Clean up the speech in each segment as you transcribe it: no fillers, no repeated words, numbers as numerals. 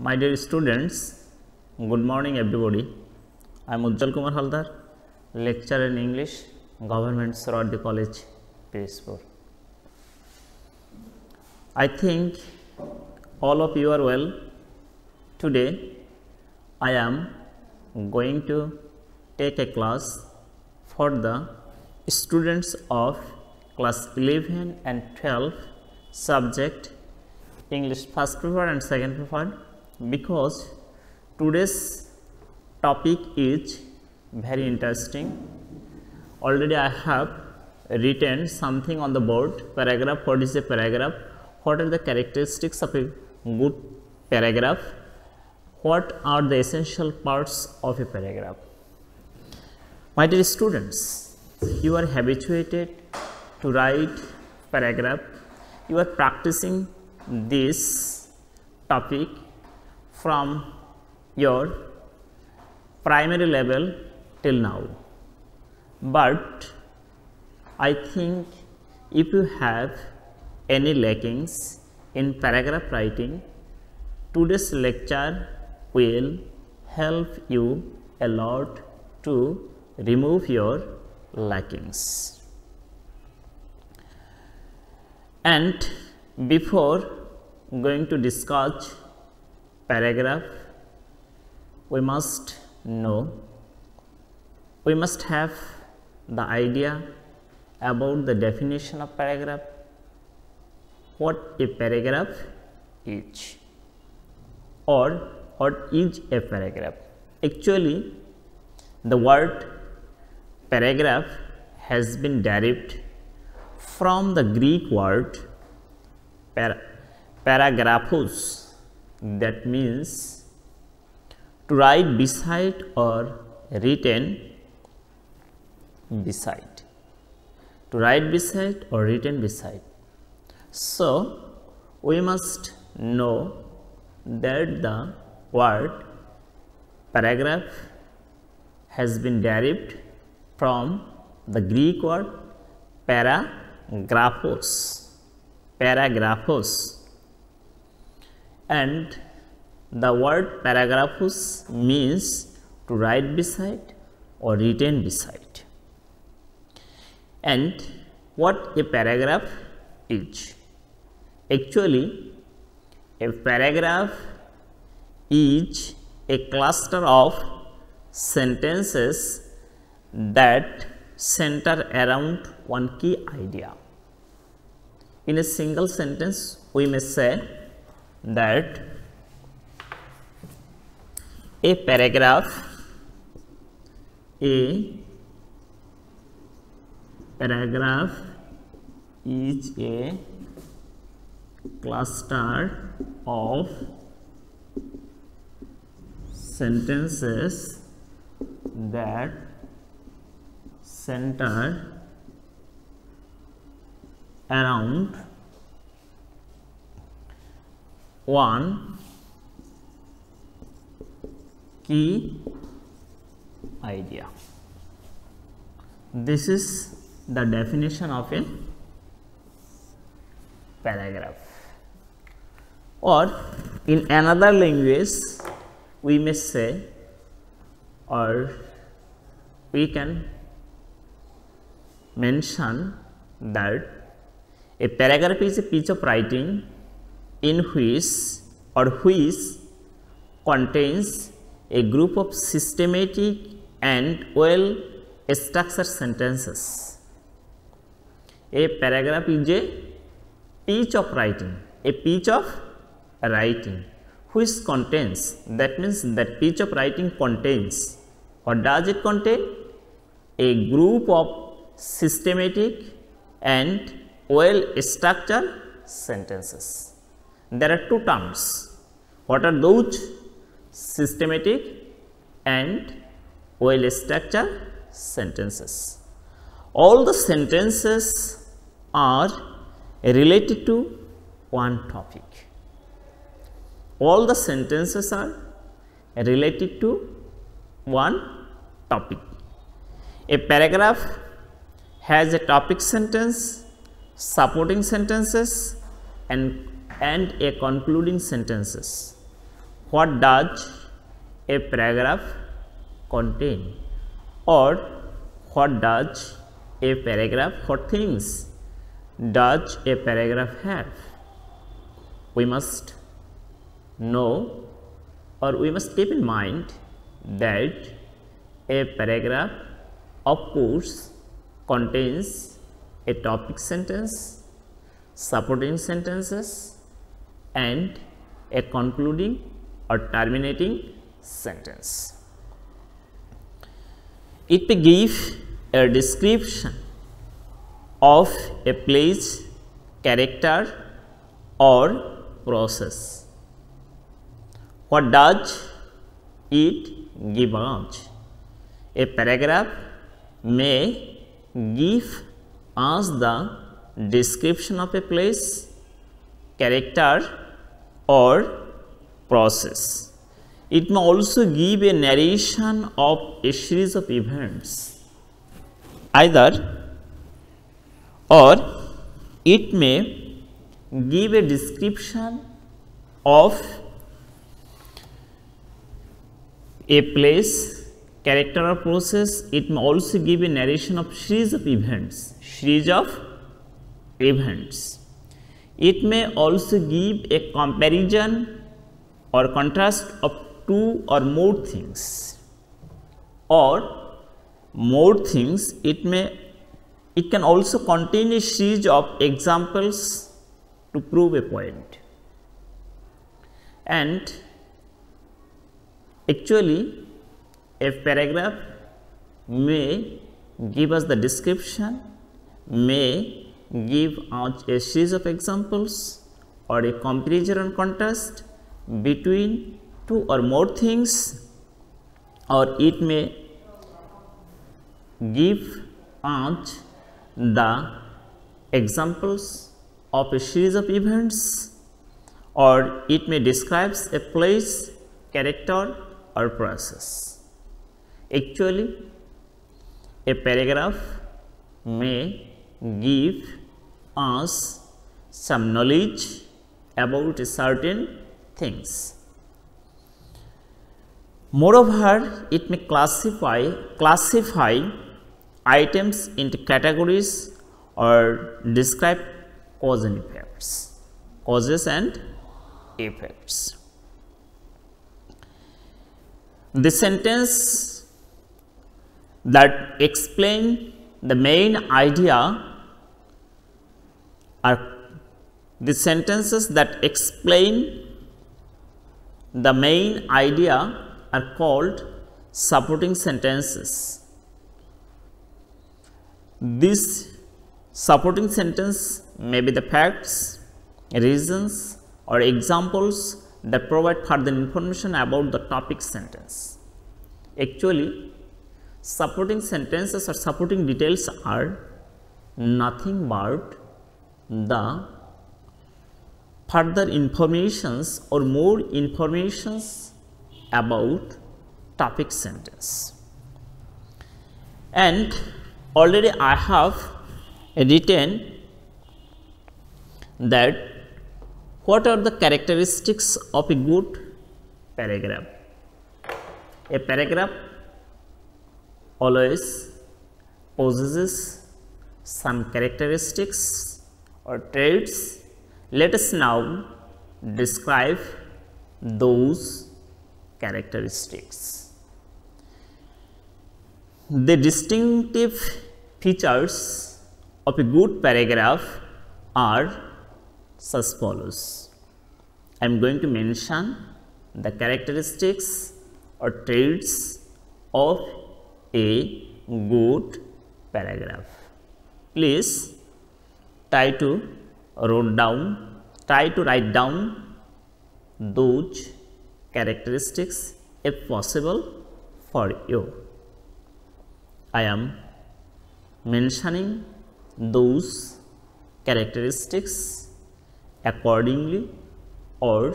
My dear students, good morning everybody. I am Ujjwal Kumar Haldar, lecturer in English, Government Sohrawardy College, Pirouzpur. I think all of you are well. Today I am going to take a class for the students of class 11 and 12 subject English first paper and second paper, because today's topic is very interesting. Already I have written something on the board. Paragraph. What is a paragraph? What are the characteristics of a good paragraph? What are the essential parts of a paragraph? My dear students, you are habituated to write paragraph. You are practicing this topic from your primary level till now, but I think if you have any lackings in paragraph writing, today's lecture will help you a lot to remove your lackings. And before going to discuss paragraph, we must have the idea about the definition of paragraph, what a paragraph is, or what is a paragraph. Actually, the word paragraph has been derived from the Greek word paragraphos, that means to write beside or written beside. To write beside or written beside. So, we must know that the word paragraph has been derived from the Greek word paragraphos, and the word paragraphos means to write beside or written beside. And what a paragraph is? Actually, a paragraph is a cluster of sentences that center around one key idea. In a single sentence, we may say that a paragraph is a cluster of sentences that center around one key idea. This is the definition of a paragraph. Or in another language, we may say, or we can mention that a paragraph is a piece of writing in which contains a group of systematic and well structured sentences. A paragraph is a piece of writing, which contains, that means that piece of writing contains, what does it contain? A group of systematic and well structured sentences. There are two terms. What are those? Systematic and well structured sentences. All the sentences are related to one topic. All the sentences are related to one topic. A paragraph has a topic sentence, supporting sentences, and a concluding sentences. what does a paragraph contain, or what does a paragraph, what things does a paragraph have. We must know, or we must keep in mind that a paragraph of course contains a topic sentence, supporting sentences, and a concluding or terminating sentence. It may give a description of a place, character, or process. What does it give us? A paragraph may give us the description of a place, character, or process. It may also give a narration of a series of events, either, or it may give a description of a place, character, or process. It may also give a narration of series of events, It may also give a comparison or contrast of two or more things, or more things. It can also contain a series of examples to prove a point. And actually, a paragraph may give us the description, may give us a series of examples, or a comparison and contrast between two or more things, or it may give us the examples of a series of events, or it may describe a place, character, or process. Actually, a paragraph may give us some knowledge about certain things. Moreover, it may classify items into categories or describe causes and effects. The sentence that explain the main idea are the sentences that explain the main idea are called supporting sentences. This supporting sentence may be the facts, reasons, or examples that provide further information about the topic sentence. Actually, supporting sentences or supporting details are nothing but the further informations or more informations about topic sentence. And already I have written that what are the characteristics of a good paragraph. A paragraph always possesses some characteristics or traits. Let us now describe those characteristics. The distinctive features of a good paragraph are as follows. I am going to mention the characteristics or traits of a good paragraph. Please try to write down those characteristics if possible for you. I am mentioning those characteristics accordingly or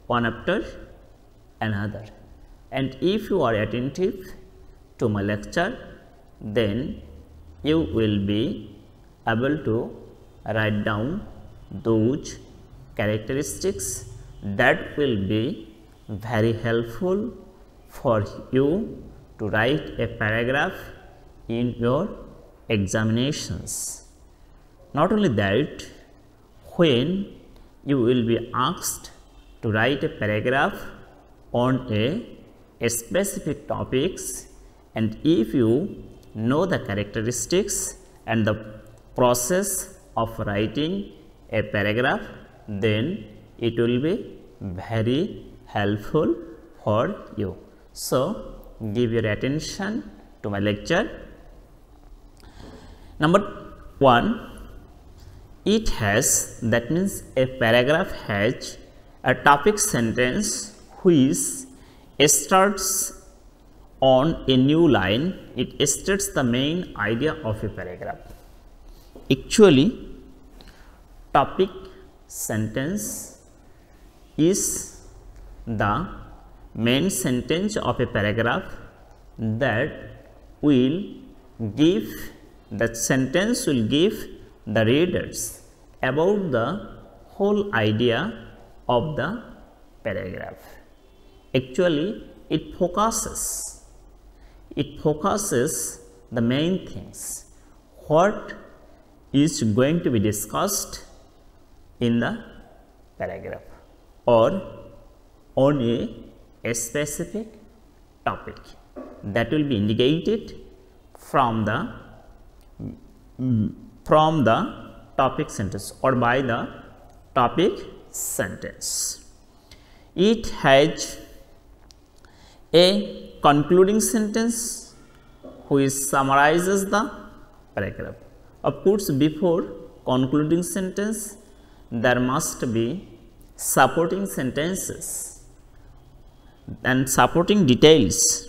one after another. And if you are attentive to my lecture, then you will be able to write down those characteristics that will be very helpful for you to write a paragraph in your examinations. Not only that, when you will be asked to write a paragraph on a specific topics, and if you know the characteristics and the process of writing a paragraph, then it will be very helpful for you. So, give your attention to my lecture. Number 1, it has, that means a paragraph has a topic sentence which starts on a new line. It states the main idea of a paragraph. Actually, topic sentence is the main sentence of a paragraph that will give, that sentence will give the readers about the whole idea of the paragraph. Actually, it focuses the main things, what is going to be discussed in the paragraph or on a specific topic, that will be indicated from the topic sentence or by the topic sentence. It has a concluding sentence which summarizes the paragraph. Of course, before concluding sentence, there must be supporting sentences and supporting details.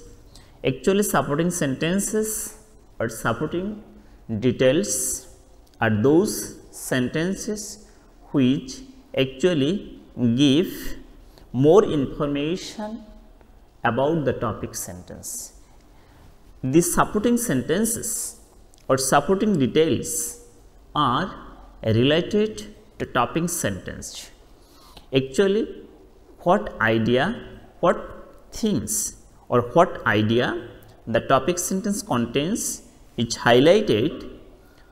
Actually, supporting sentences or supporting details are those sentences which actually give more information about the topic sentence. These supporting sentences or supporting details are related to topic sentence. Actually, what idea, what things or what idea the topic sentence contains is highlighted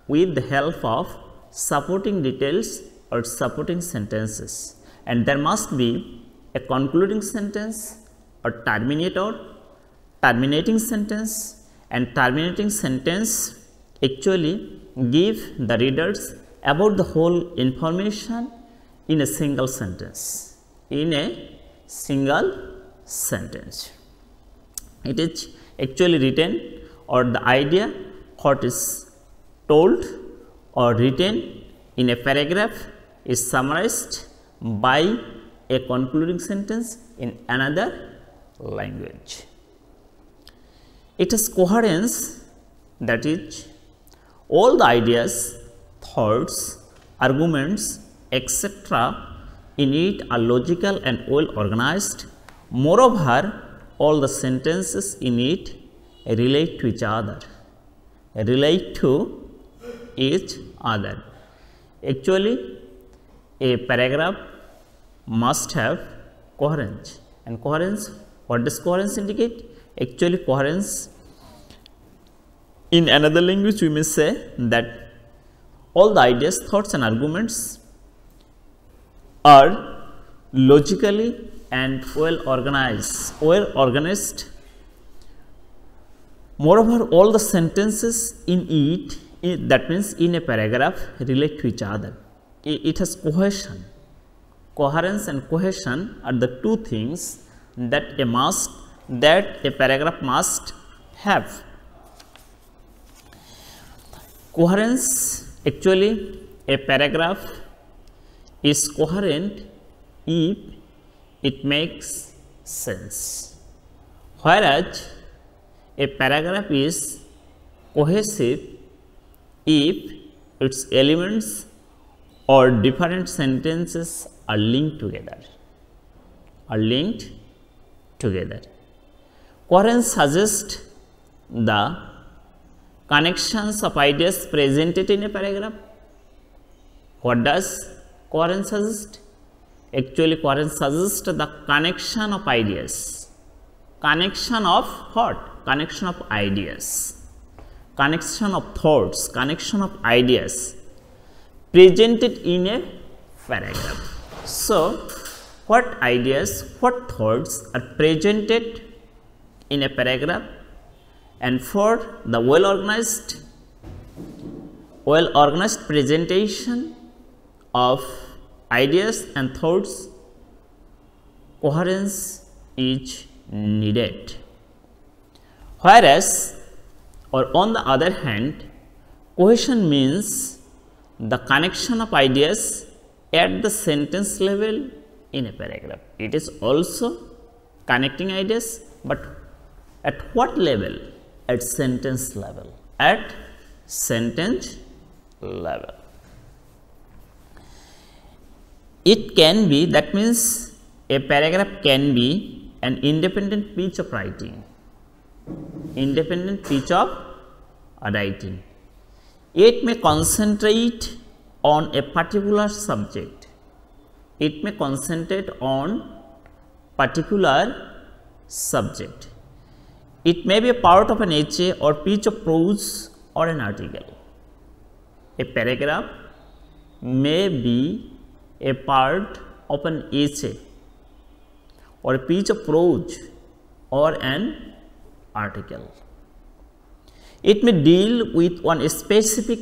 with the help of supporting details or supporting sentences, and there must be a concluding sentence or terminating sentence, and terminating sentence actually give the readers about the whole information in a single sentence. It is actually written, or the idea what is told or written in a paragraph is summarized by a concluding sentence in another language. It has coherence, that is, all the ideas, thoughts, arguments, etc. in it are logical and well organized. Moreover, all the sentences in it relate to each other. Actually, a paragraph must have coherence, and coherence, what does coherence indicate? Actually, coherence in another language we may say that all the ideas, thoughts and arguments are logically and well organized. Moreover, all the sentences in it, that means in a paragraph, relate to each other. It has cohesion. Coherence and cohesion are the two things that a paragraph must have. Coherence, actually, a paragraph is coherent if it makes sense, whereas a paragraph is cohesive if its elements or different sentences are linked together. Coherence suggests the connections of ideas presented in a paragraph. What does coherence suggest? Actually, coherence suggests the connection of ideas. Connection of what? Connection of ideas. Connection of thoughts, connection of ideas presented in a paragraph. So, what ideas, what thoughts are presented in a paragraph, and for the well-organized presentation of ideas and thoughts, coherence is needed. Whereas, or on the other hand, cohesion means the connection of ideas at the sentence level in a paragraph. It is also connecting ideas, but at what level? At sentence level. At sentence level. It can be, that means a paragraph can be an independent piece of writing. Independent piece of writing. It may concentrate on a particular subject. It may concentrate on particular subject. It may be a part of an essay or piece of prose or an article. A paragraph may be a part of an essay or a piece of prose or an article. It may deal with one specific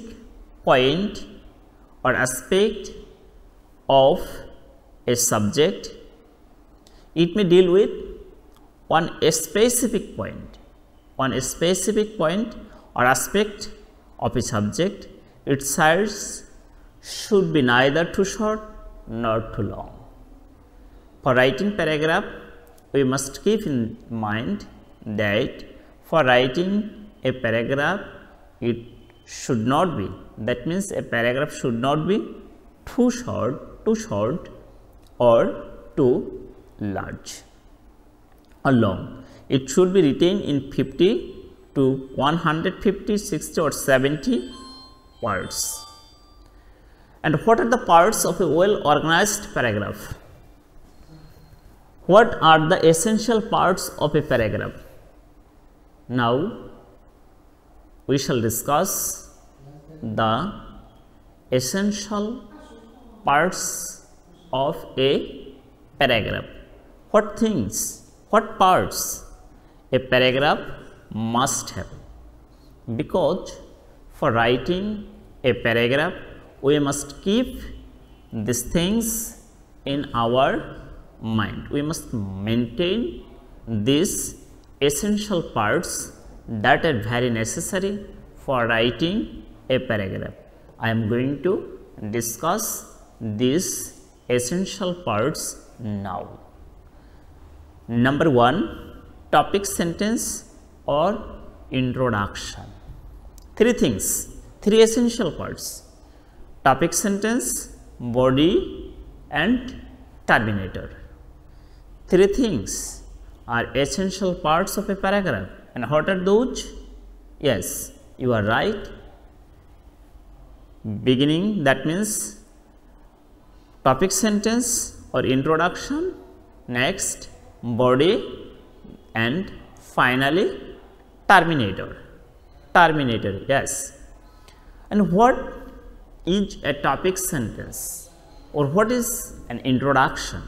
point or aspect of a subject. It may deal with one specific point or aspect of a subject. Its size should be neither too short nor too long. For writing paragraph, we must keep in mind that for writing a paragraph, it should not be, that means a paragraph should not be too short or too large or long. It should be written in 50 to 150, 60 or 70 words. And what are the parts of a well organized paragraph? What are the essential parts of a paragraph? Now, we shall discuss the essential parts of a paragraph. What things, what parts a paragraph must have? Because for writing a paragraph, we must keep these things in our mind. We must maintain these essential parts that are very necessary for writing a paragraph. I am going to discuss these essential parts now. Number 1, topic sentence or introduction. Three things, three essential parts: topic sentence, body and terminator. Three things are essential parts of a paragraph. And what are those? Yes, you are right. Beginning, that means topic sentence or introduction, next body, and finally terminator. Terminator, yes. And what is a topic sentence or what is an introduction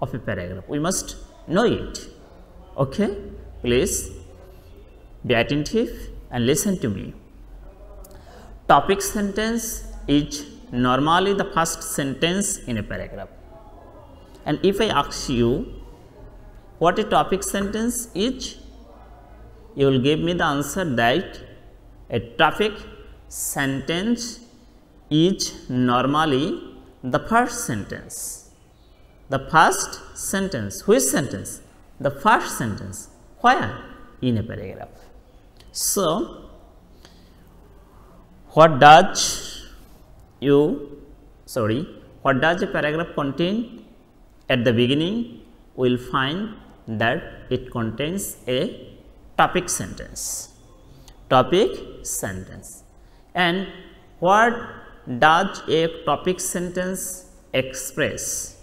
of a paragraph? We must know it. Okay, please be attentive and listen to me. Topic sentence is normally the first sentence in a paragraph. And if I ask you what a topic sentence is, you will give me the answer that a topic sentence is normally the first sentence. The first sentence. Which sentence? The first sentence. Where? In a paragraph. So, what does a paragraph contain? At the beginning, we will find that it contains a topic sentence. Topic sentence. And what does a topic sentence express?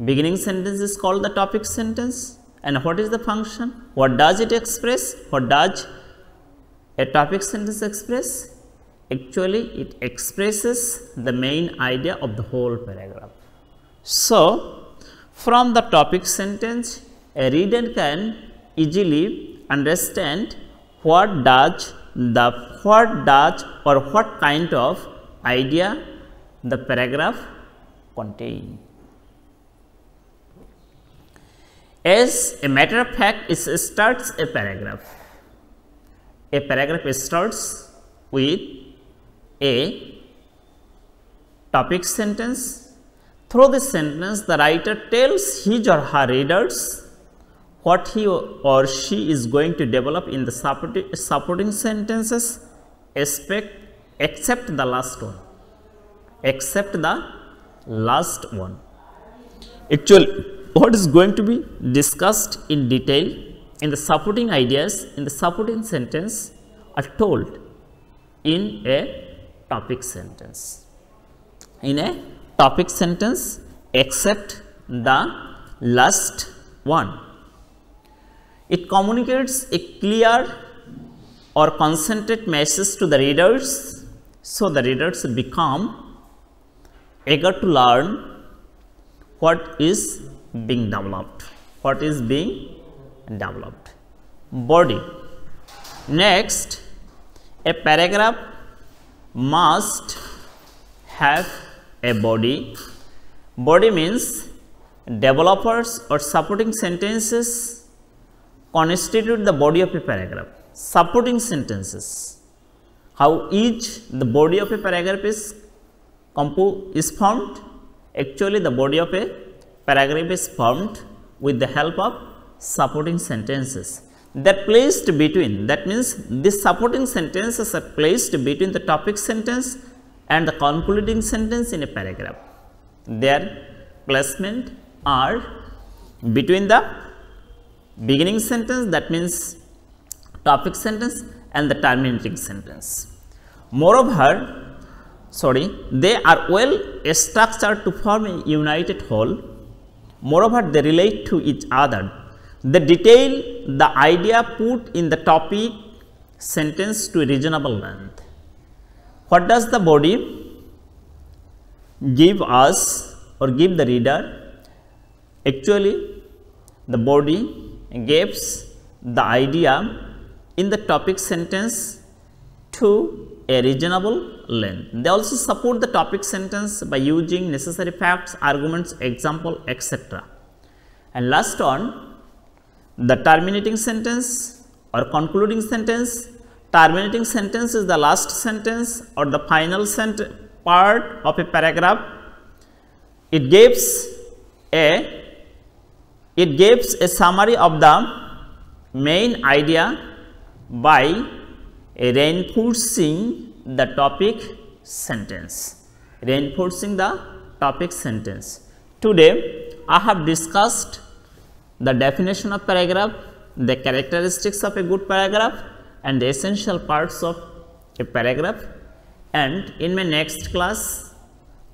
Beginning sentence is called the topic sentence. And what is the function? What does it express? What does a topic sentence express? Actually, it expresses the main idea of the whole paragraph. So, from the topic sentence, a reader can easily understand what kind of idea the paragraph contains. As a matter of fact, it starts a paragraph. A paragraph starts with a topic sentence. Through this sentence, the writer tells his or her readers what he or she is going to develop in the supporting sentences, except the last one. Except the last one. Actually, what is going to be discussed in detail in the supporting ideas in the supporting sentence are told in a topic sentence. In a topic sentence, except the last one. It communicates a clear or concentrated message to the readers, so the readers become eager to learn what is being developed. What is being developed? Body. Next, a paragraph must have a body. Body means developers or supporting sentences constitute the body of a paragraph. Supporting sentences. How the body of a paragraph is formed? Actually, the body of a paragraph is formed with the help of supporting sentences. That placed between, that means these supporting sentences are placed between the topic sentence and the concluding sentence in a paragraph. Their placement are between the beginning sentence, that means topic sentence, and the terminating sentence. Moreover, they are well structured to form a united whole. Moreover, they relate to each other. They detail the idea put in the topic sentence to a reasonable length. What does the body give us or give the reader? Actually, the body gives the idea in the topic sentence to a reasonable length. They also support the topic sentence by using necessary facts, arguments, example, etc. And last one, the terminating sentence or concluding sentence. Terminating sentence is the last sentence or the final part of a paragraph. It gives a summary of the main idea by reinforcing the topic sentence. Reinforcing the topic sentence. Today, I have discussed the definition of paragraph, the characteristics of a good paragraph, and the essential parts of a paragraph. And in my next class,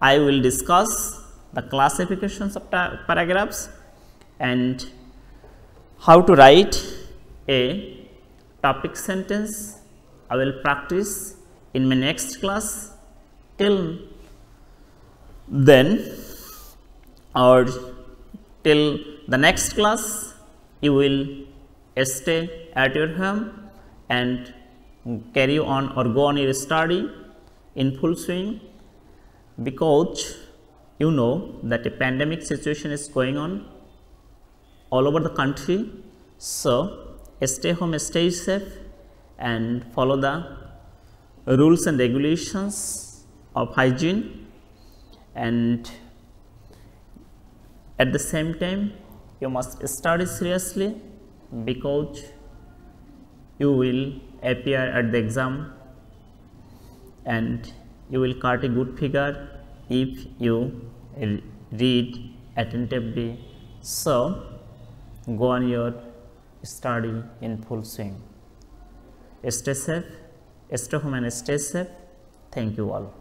I will discuss the classifications of paragraphs and how to write a topic sentence. I will practice in my next class. Till then, or till the next class, you will stay at your home and carry on or go on your study in full swing, because you know that a pandemic situation is going on all over the country. So stay home, stay safe, and follow the rules and regulations of hygiene, and at the same time you must study seriously, because you will appear at the exam and you will cut a good figure if you read attentively. So go on your study in full swing. Stay safe, stay home and stay safe. Thank you all.